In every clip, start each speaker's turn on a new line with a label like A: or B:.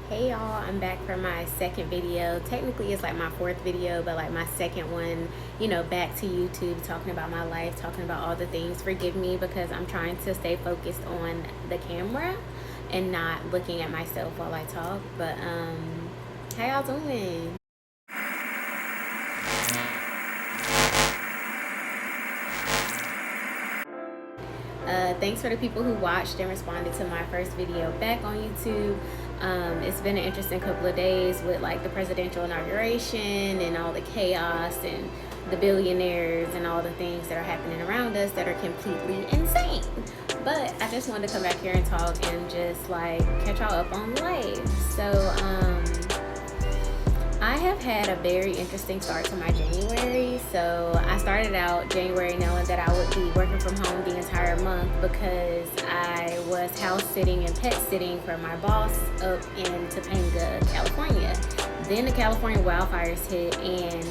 A: Hey y'all, I'm back for my second video. Technically it's like my fourth video, but like my second one, back to YouTube, talking about my life, talking about all the things. Forgive me because I'm trying to stay focused on the camera and not looking at myself while I talk. But how y'all doing? Thanks for the people who watched and responded to my first video back on YouTube. It's been an interesting couple of days with like the presidential inauguration and all the chaos and the billionaires and all the things that are happening around us that are completely insane. But I just wanted to come back here and talk and just like catch y'all up on life. So I have had a very interesting start to my January. So I started out January knowing that I would be working from home the entire month because I was house sitting and pet sitting for my boss up in Topanga, California. Then the California wildfires hit, and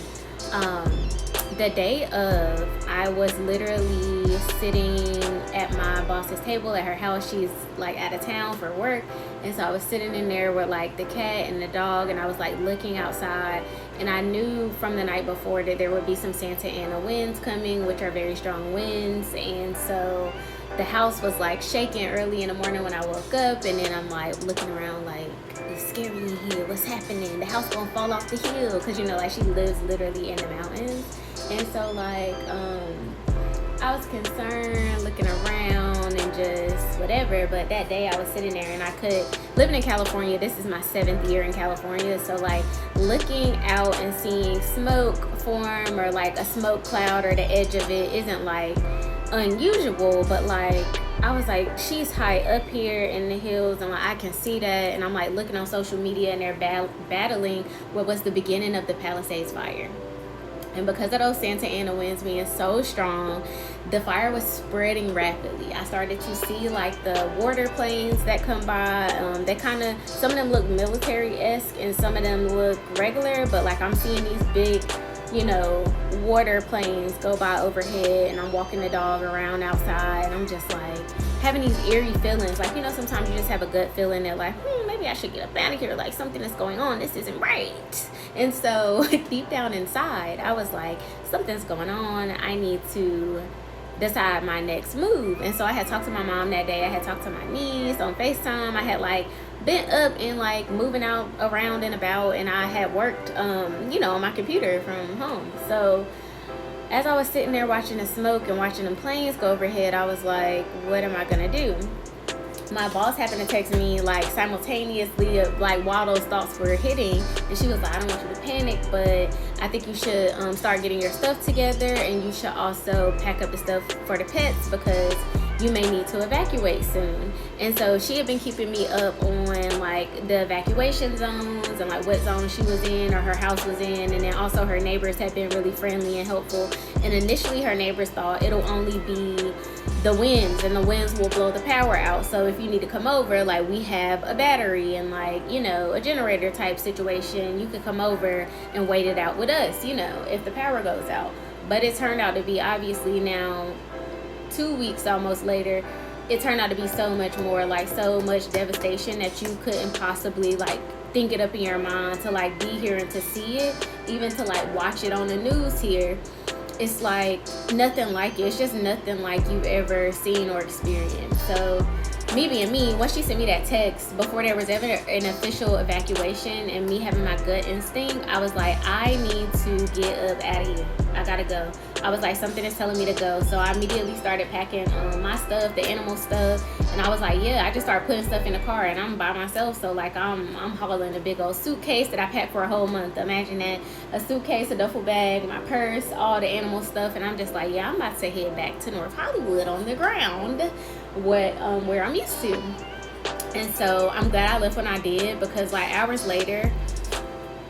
A: the day of, I was literally sitting at my boss's table at her house. She's like out of town for work, and so I was sitting in there with like the cat and the dog, and I was like looking outside, and I knew from the night before that there would be some Santa Ana winds coming, which are very strong winds. And so the house was like shaking early in the morning when I woke up, and then I'm like looking around like, it's scary in here, what's happening, the house gonna fall off the hill, because like she lives literally in the mountains. And so like I was concerned, looking around and just whatever. But that day I was sitting there, and I could, living in California, this is my 7th year in California, so like looking out and seeing smoke form or like a smoke cloud or the edge of it isn't like unusual. But like I was like, she's high up here in the hills, and like I can see that. And I'm like looking on social media, and they're battling what was the beginning of the Palisades fire. And because of those Santa Ana winds being so strong, the fire was spreading rapidly. I started to see like the water planes that come by. They kind of, some of them look military-esque and some of them look regular, but like I'm seeing these big, water planes go by overhead, and I'm walking the dog around outside, and I'm just like having these eerie feelings. Like, sometimes you just have a gut feeling that like, maybe I should get up out of here. Like something is going on. This isn't right. And so deep down inside, I was like, something's going on. I need to decide my next move. And so I had talked to my mom that day. I had talked to my niece on FaceTime. I had like been up and like moving out around and about, and I had worked, on my computer from home. So as I was sitting there watching the smoke and watching the planes go overhead, I was like, what am I gonna do? My boss happened to text me like simultaneously, like while those thoughts were hitting, and she was like, I don't want you to panic, but I think you should start getting your stuff together, and you should also pack up the stuff for the pets because you may need to evacuate soon. And so she had been keeping me up on like the evacuation zones and like what zone she was in or her house was in, and then also her neighbors had been really friendly and helpful. And initially her neighbors thought it'll only be the winds, and the winds will blow the power out. So if you need to come over, like we have a battery and like, a generator type situation, you could come over and wait it out with us, if the power goes out. But it turned out to be, obviously now 2 weeks almost later, it turned out to be so much more, like so much devastation that you couldn't possibly like think it up in your mind to like be here and to see it, even to like watch it on the news here. It's like nothing like it. It's just nothing like you've ever seen or experienced. So me being me, once she sent me that text before there was ever an official evacuation, and me having my gut instinct, I was like, I need to get up out of here. I gotta go. I was like, something is telling me to go. So I immediately started packing my stuff, the animal stuff, and I was like, I just started putting stuff in the car, and I'm by myself, so like I'm hauling a big old suitcase that I packed for a whole month. Imagine that, a suitcase, a duffel bag, my purse, all the animal stuff, and I'm just like, I'm about to head back to North Hollywood on the ground, where I'm used to. And so I'm glad I left when I did, because like hours later,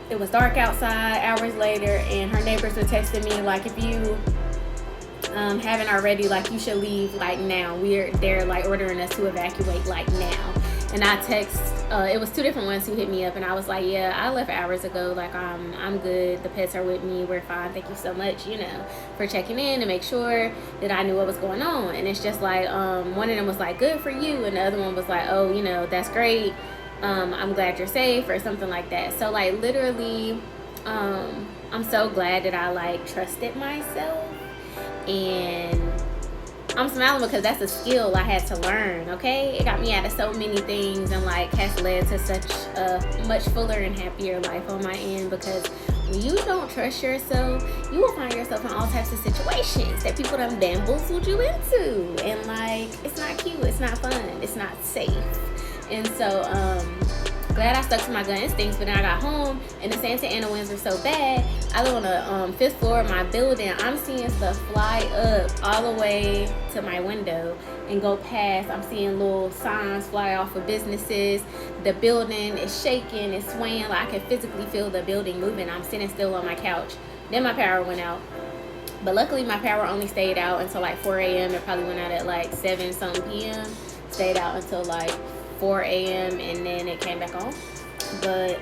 A: it was dark outside, hours later, and her neighbors were texting me like, if you haven't already, like you should leave like now. They're like ordering us to evacuate like now. And I text, it was 2 different ones who hit me up, and I was like, I left hours ago, like I'm good, the pets are with me, we're fine, thank you so much, for checking in to make sure that I knew what was going on. And it's just like, one of them was like, good for you, and the other one was like, oh, that's great, I'm glad you're safe, or something like that. So like literally, I'm so glad that I like trusted myself, and I'm smiling because that's a skill I had to learn, okay? It got me out of so many things, and like has led to such a much fuller and happier life on my end, because when you don't trust yourself, you will find yourself in all types of situations that people done bamboozled you into. And like, it's not cute, it's not fun, it's not safe. And so, glad I stuck to my gut instincts. But then I got home and the Santa Ana winds were so bad. I live on the 5th floor of my building. I'm seeing stuff fly up all the way to my window and go past. I'm seeing little signs fly off of businesses. The building is shaking, it's swaying. Like I can physically feel the building moving. I'm sitting still on my couch. Then my power went out. But luckily my power only stayed out until like 4 a.m. It probably went out at like 7 something p.m. Stayed out until like 4 a.m. and then it came back on. But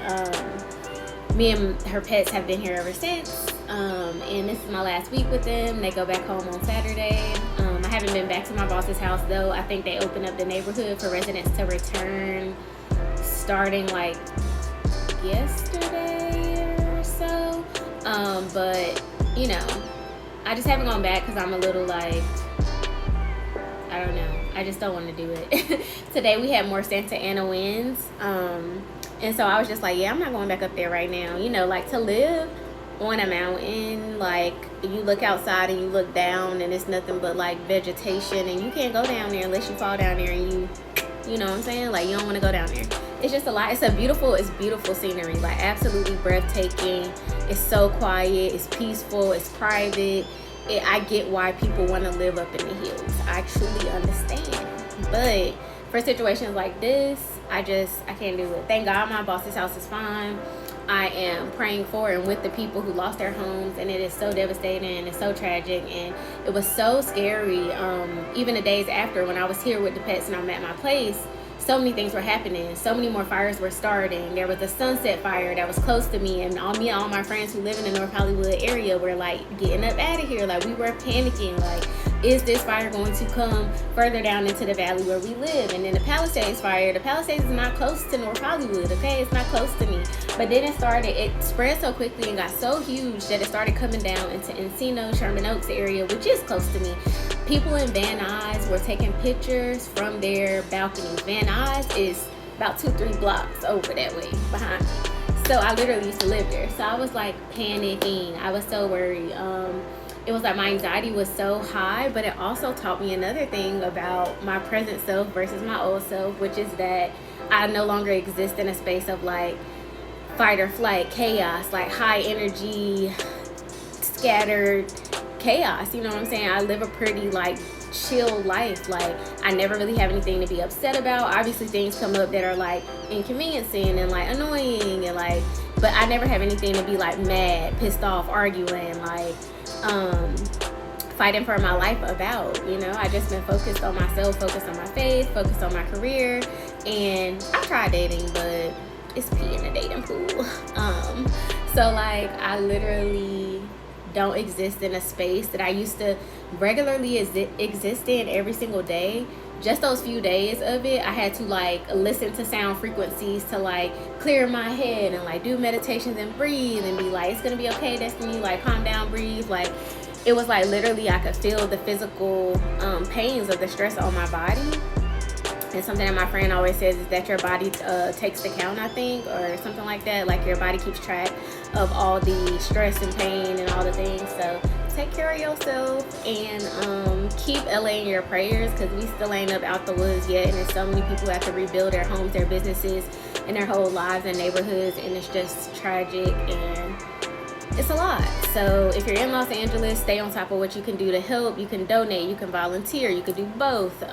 A: me and her pets have been here ever since, and this is my last week with them. They go back home on Saturday. I haven't been back to my boss's house though. I think they opened up the neighborhood for residents to return starting like yesterday or so, but you know, I just haven't gone back because I'm a little like, I don't know, I just don't want to do it. Today we had more Santa Ana winds, and so I was just like, yeah, I'm not going back up there right now. You know, like to live on a mountain, like you look outside and you look down and it's nothing but like vegetation, and you can't go down there unless you fall down there and you know what I'm saying? Like you don't want to go down there. It's just a lot. It's beautiful scenery, like absolutely breathtaking. It's so quiet, it's peaceful, it's private. I get why people want to live up in the hills. I truly understand. But for situations like this, I can't do it. Thank God my boss's house is fine. I am praying for and with the people who lost their homes, and it is so devastating and it's so tragic, and it was so scary. Even the days after, when I was here with the pets and I'm at my place, so many things were happening. So many more fires were starting. There was a Sunset fire that was close to me, and all my friends who live in the North Hollywood area were like getting up out of here. Like we were panicking, like, is this fire going to come further down into the valley where we live? And then the Palisades fire, the Palisades is not close to North Hollywood, okay? It's not close to me. But then it spread so quickly and got so huge that it started coming down into Encino, Sherman Oaks area, which is close to me. People in Van Nuys were taking pictures from their balconies. Van Nuys is about 2-3 blocks over that way behind me. So I literally used to live there. So I was like panicking. I was so worried. It was like my anxiety was so high, but it also taught me another thing about my present self versus my old self, which is that I no longer exist in a space of like fight or flight, chaos, like high energy, scattered chaos. You know what I'm saying? I live a pretty like chill life. Like I never really have anything to be upset about. Obviously things come up that are like inconveniencing and like annoying and like, but I never have anything to be like mad, pissed off, arguing, like fighting for my life about. You know, I just been focused on myself, focused on my faith, focused on my career. And I tried dating, but it's pee in the dating pool. So like I literally don't exist in a space that I used to regularly exist in every single day. Just those few days of it, I had to like listen to sound frequencies to like clear my head and like do meditations and breathe and be like, it's gonna be okay, Destiny, like calm down, breathe. Like it was like literally I could feel the physical pains of the stress on my body. And something that my friend always says is that your body takes the count, I think, or something like that. Like your body keeps track of all the stress and pain and all the things. So take care of yourself and keep LA in your prayers, because we still ain't up out the woods yet. And there's so many people who have to rebuild their homes, their businesses, and their whole lives and neighborhoods. And it's just tragic and it's a lot. So if you're in Los Angeles, stay on top of what you can do to help. You can donate, you can volunteer, you can do both.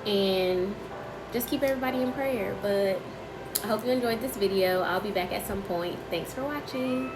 A: And just keep everybody in prayer. But I hope you enjoyed this video. I'll be back at some point. Thanks for watching.